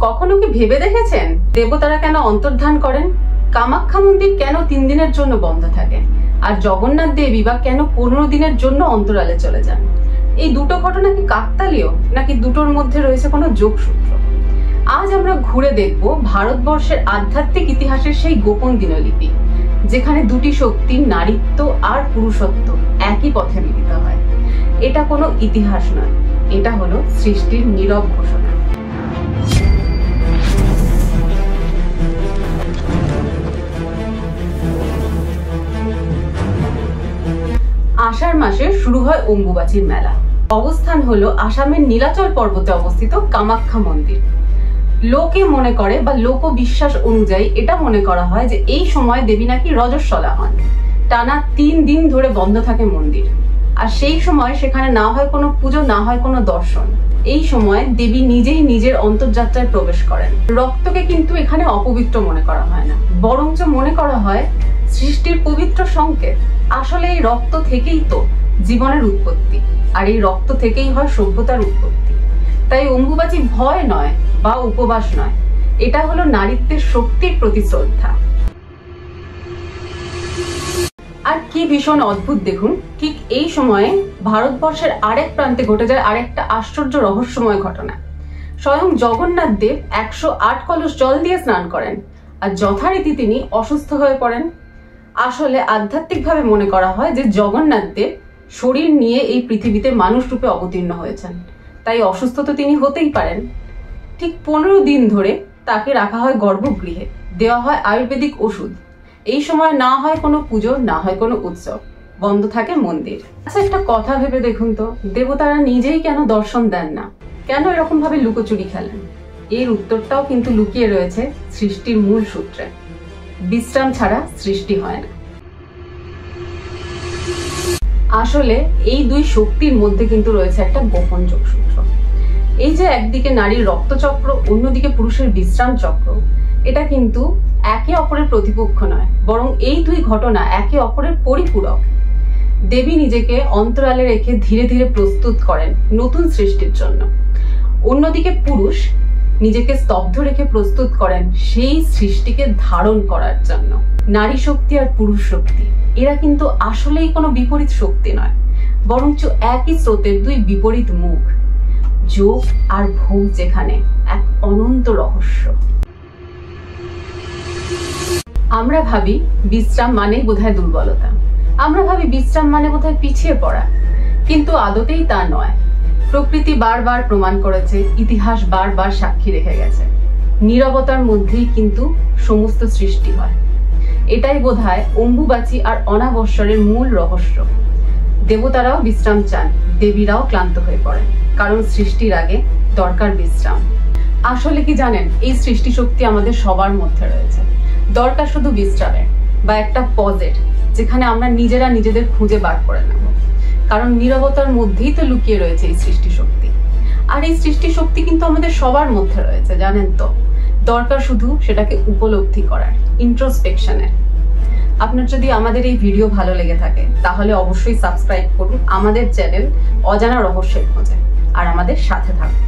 কখনো কি ভেবে দেখেছেন দেবতারা কেন অন্তর্ধান করেন? কামাখ্যা মন্দির কেন 3 দিনের জন্য বন্ধ থাকে? আর জগন্নাথ দেবী বা কেন 15 দিনের জন্য অন্তরালে চলে যান? এই দুটো ঘটনা কি কাকতালীয়, নাকি দুটোর মধ্যে রয়েছে কোনো যোগসূত্র? আজ আমরা ঘুরে দেখব ভারতবর্ষের আধ্যাত্মিক ইতিহাসের সেই গোপন দিনলিপি, যেখানে দুটি শক্তি নারীত্ব আর পুরুষত্ব একই পথে মিলিত হয়। এটা কোনো ইতিহাস নয়, এটা হলো সৃষ্টির নীরব ঘোষণা। আষাঢ় মাসে শুরু হয় অম্বুবাচীর মেলা। অবস্থান হলো আসামের নীলাচল পর্বতে অবস্থিত কামাখ্যা মন্দির। লোকে মনে করে বা লোক বিশ্বাস অনুযায়ী এটা মনে করা হয় যে এই সময় দেবী নাকি রজস্বলা হন। টানা 3 দিন ধরে বন্ধ থাকে মন্দির, আর সেই সময় সেখানে না হয় কোনো পুজো, না হয় কোনো দর্শন। এই সময় দেবী নিজেই নিজের অন্তর্যাত্রায় প্রবেশ করেন। রক্তকে কিন্তু এখানে অপবিত্র মনে করা হয় না, বরঞ্চ মনে করা হয় সৃষ্টির পবিত্র সংকেত। আসলে এই রক্ত থেকেই তো জীবনের উৎপত্তি, আর এই রক্ত থেকেই হয় সভ্যতার উৎপত্তি। তাই অম্বুবাচী ভয় নয় বা উপবাস নয়, এটা হলো নারীত্বের শক্তির প্রতি শ্রদ্ধা। আর কি ভীষণ অদ্ভুত দেখুন, ঠিক এই সময়ে ভারতবর্ষের আরেক প্রান্তে ঘটে যায় আরেকটা আশ্চর্য রহস্যময় ঘটনা। স্বয়ং জগন্নাথ দেব 108 কলস জল দিয়ে স্নান করেন, আর যথারীতি তিনি অসুস্থ হয়ে পড়েন। আসলে আধ্যাত্মিকভাবে মনে করা হয় যে জগন্নাথ দেব শরীর নিয়ে এই পৃথিবীতে মানুষ রূপে অবতীর্ণ হয়েছেন, তাই অসুস্থ তো তিনি হতেই পারেন। ঠিক 15 দিন ধরে তাকে রাখা হয় গর্ভগৃহে, দেওয়া হয় আয়ুর্বেদিক ওষুধ। এই সময় না হয় কোনো পুজো, না হয় কোনো উৎসব, বন্ধ থাকে মন্দির। আচ্ছা, একটা কথা ভেবে দেখুন তো, দেবতারা নিজেই কেন দর্শন দেন না? কেন এরকম ভাবে লুকোচুরি খেলেন? এর উত্তরটাও কিন্তু লুকিয়ে রয়েছে সৃষ্টির মূল সূত্রে। বিশ্রাম ছাড়া সৃষ্টি হয় না। আসলে এই দুই শক্তির মধ্যে কিন্তু রয়েছে একটা গোপন যোগসূত্র। এই যে একদিকে নারীর রক্তচক্র, অন্যদিকে পুরুষের বিশ্রাম চক্র, এটা কিন্তু একে অপরের প্রতিপক্ষ নয়, বরং এই দুই ঘটনা একে অপরের পরিপূরক। দেবী নিজেকে অন্তরালে রেখে ধীরে ধীরে প্রস্তুত করেন নতুন সৃষ্টির জন্য। অন্যদিকে পুরুষ নিজেকে স্তব্ধ রেখে প্রস্তুত করেন সেই সৃষ্টিকে ধারণ করার জন্য। নারী শক্তি আর পুরুষ শক্তি, এরা কিন্তু আসলেই কোনো বিপরীত শক্তি নয়, বরঞ্চ একই স্রোতের দুই বিপরীত মুখ। যোগ আর ভোগ যেখানে এক অনন্ত রহস্য। আমরা ভাবি বিশ্রাম মানেই বোধহয় দুর্বলতা, আমরা ভাবি বিশ্রাম মানে বোধহয় পিছিয়ে পড়া, কিন্তু আদতেই তা নয়। প্রকৃতি বারবার প্রমাণ করেছে, ইতিহাস বারবার সাক্ষী রেখে গেছে, নীরবতার মধ্যেই কিন্তু সমস্ত সৃষ্টি হয়। এটাই বোধহয় অম্বুবাচী আর অনাবস্বরের মূল রহস্য। দেবতারাও বিশ্রাম চান, দেবীরাও ক্লান্ত হয়ে পড়েন, কারণ সৃষ্টির আগে দরকার বিশ্রাম। আসলে কি জানেন, এই সৃষ্টি শক্তি আমাদের সবার মধ্যে রয়েছে। দরকার শুধু বিশ্রামের বা একটা পজের, যেখানে আমরা নিজেরা নিজেদের খুঁজে বার করে নেব। কারণ নীরবতার মধ্যেই তো লুকিয়ে রয়েছে এই সৃষ্টি শক্তি। আর এই সৃষ্টি শক্তি কিন্তু আমাদের সবার মধ্যে রয়েছে, জানেন তো। দরকার শুধু সেটাকে উপলব্ধি করার, ইন্ট্রোস্পেকশনের। আপনার যদি আমাদের এই ভিডিও ভালো লেগে থাকে, তাহলে অবশ্যই সাবস্ক্রাইব করুন আমাদের চ্যানেল অজানা রহস্যের খোঁজে, আর আমাদের সাথে থাকুন।